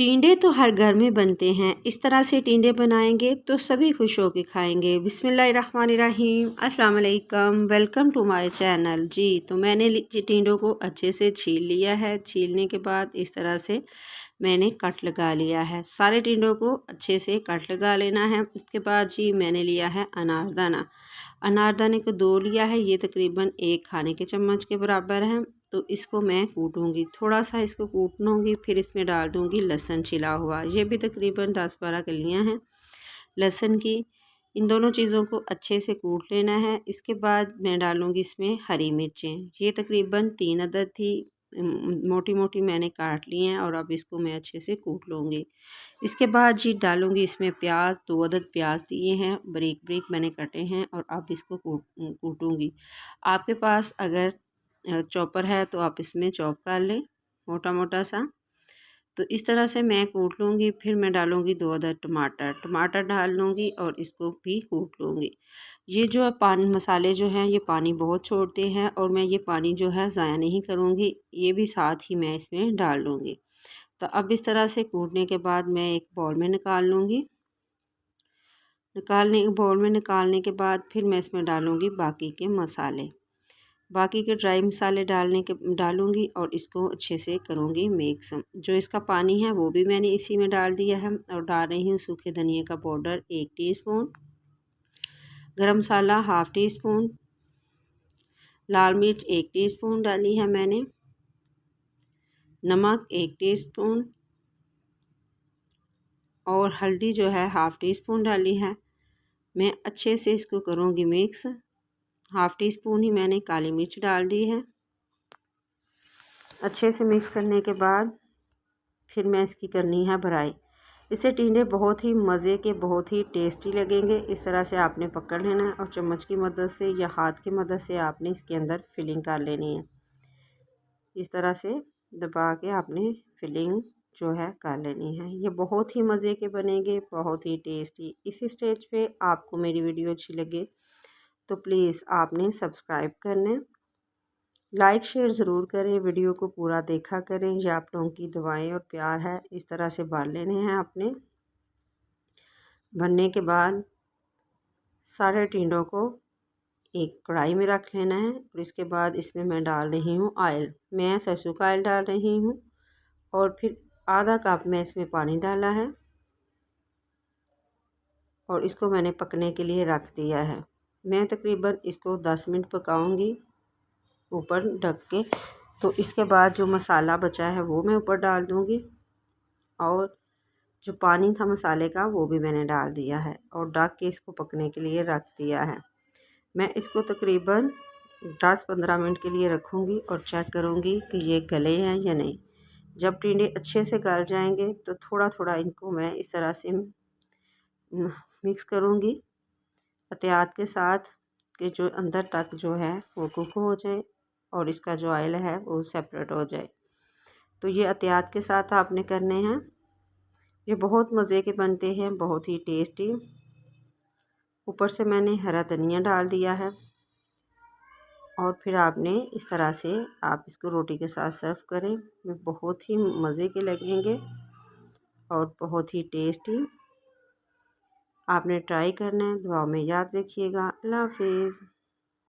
टिंडे तो हर घर में बनते हैं। इस तरह से टिंडे बनाएंगे तो सभी खुश होकर खाएंगे। बिस्मिल्लाहिर्रहमानिर्रहीम, अस्सलाम वालेकुम, वेलकम टू माय चैनल। जी तो मैंने टिंडों को अच्छे से छील लिया है। छीलने के बाद इस तरह से मैंने कट लगा लिया है। सारे टिंडों को अच्छे से कट लगा लेना है। इसके बाद जी मैंने लिया है अनारदाना। अनारदाने को 2 लिया है। ये तकरीबन 1 खाने के चम्मच के बराबर है। तो इसको मैं कूटूंगी, थोड़ा सा इसको कूट लूँगी। फिर इसमें डाल दूँगी लहसुन छिला हुआ। ये भी तकरीबन 10-12 कलियाँ हैं लहसुन की। इन दोनों चीज़ों को अच्छे से कूट लेना है। इसके बाद मैं डालूँगी इसमें हरी मिर्चें। ये तकरीबन 3 अदद थी, मोटी मोटी मैंने काट ली हैं। और अब इसको मैं अच्छे से कूट लूँगी। इसके बाद जी डालूँगी इसमें प्याज। 2 अदद प्याज दिए हैं, बारीक बारीक मैंने कटे हैं। और अब इसको कूटूँगी। आपके पास अगर चॉपर है तो आप इसमें चॉप कर लें मोटा मोटा सा। तो इस तरह से मैं कूट लूँगी। फिर मैं डालूँगी 2 अदद टमाटर डाल लूँगी और इसको भी कूट लूँगी। ये जो पानी मसाले जो हैं ये पानी बहुत छोड़ते हैं और मैं ये पानी जो है ज़ाया नहीं करूँगी, ये भी साथ ही मैं इसमें डाल लूँगी। तो अब इस तरह से कूटने के बाद मैं एक बाउल में निकाल लूँगी। बाउल में निकालने के बाद फिर मैं इसमें डालूँगी बाकी के मसाले। बाकी के ड्राई मसाले डालूँगी और इसको अच्छे से करूँगी मिक्स। जो इसका पानी है वो भी मैंने इसी में डाल दिया है। और डाल रही हूँ सूखे धनिए का पाउडर 1 टीस्पून, गरम मसाला 1/2 टीस्पून, लाल मिर्च 1 टीस्पून डाली है मैंने, नमक 1 टीस्पून और हल्दी जो है 1/2 टीस्पून डाली है। मैं अच्छे से इसको करूँगी मिक्स। 1/2 टीस्पून ही मैंने काली मिर्च डाल दी है। अच्छे से मिक्स करने के बाद फिर मैं इसकी करनी है भराई। इससे टिंडे बहुत ही मज़े के, बहुत ही टेस्टी लगेंगे। इस तरह से आपने पकड़ लेना है और चम्मच की मदद से या हाथ की मदद से आपने इसके अंदर फिलिंग कर लेनी है। इस तरह से दबा के आपने फिलिंग जो है कर लेनी है। ये बहुत ही मज़े के बनेंगे, बहुत ही टेस्टी। इस स्टेज पे आपको मेरी वीडियो अच्छी लगे तो प्लीज़ आपने सब्सक्राइब करना, लाइक शेयर ज़रूर करें, वीडियो को पूरा देखा करें। ये आप लोगों की दुआएं और प्यार है। इस तरह से भर लेने हैं आपने। भरने के बाद सारे टिंडों को एक कढ़ाई में रख लेना है। और इसके बाद इसमें मैं डाल रही हूँ ऑयल। मैं सरसों का ऑयल डाल रही हूँ। और फिर आधा कप में इसमें पानी डाला है और इसको मैंने पकने के लिए रख दिया है। मैं तकरीबन इसको 10 मिनट पकाऊंगी ऊपर ढक के। तो इसके बाद जो मसाला बचा है वो मैं ऊपर डाल दूँगी और जो पानी था मसाले का वो भी मैंने डाल दिया है और ढक के इसको पकने के लिए रख दिया है। मैं इसको तकरीबन 10-15 मिनट के लिए रखूँगी और चेक करूँगी कि ये गले हैं या नहीं। जब टिंडे अच्छे से गल जाएंगे तो थोड़ा थोड़ा इनको मैं इस तरह से मिक्स करूँगी एहतियात के साथ कि जो अंदर तक जो है वो कुक हो जाए और इसका जो ऑयल है वो सेपरेट हो जाए। तो ये एहतियात के साथ आपने करने हैं। ये बहुत मज़े के बनते हैं, बहुत ही टेस्टी। ऊपर से मैंने हरा धनिया डाल दिया है। और फिर आपने इस तरह से आप इसको रोटी के साथ सर्व करें। ये बहुत ही मज़े के लगेंगे और बहुत ही टेस्टी। आपने ट्राई करना है। दुआ में याद रखिएगा। अल्लाह हाफिज़।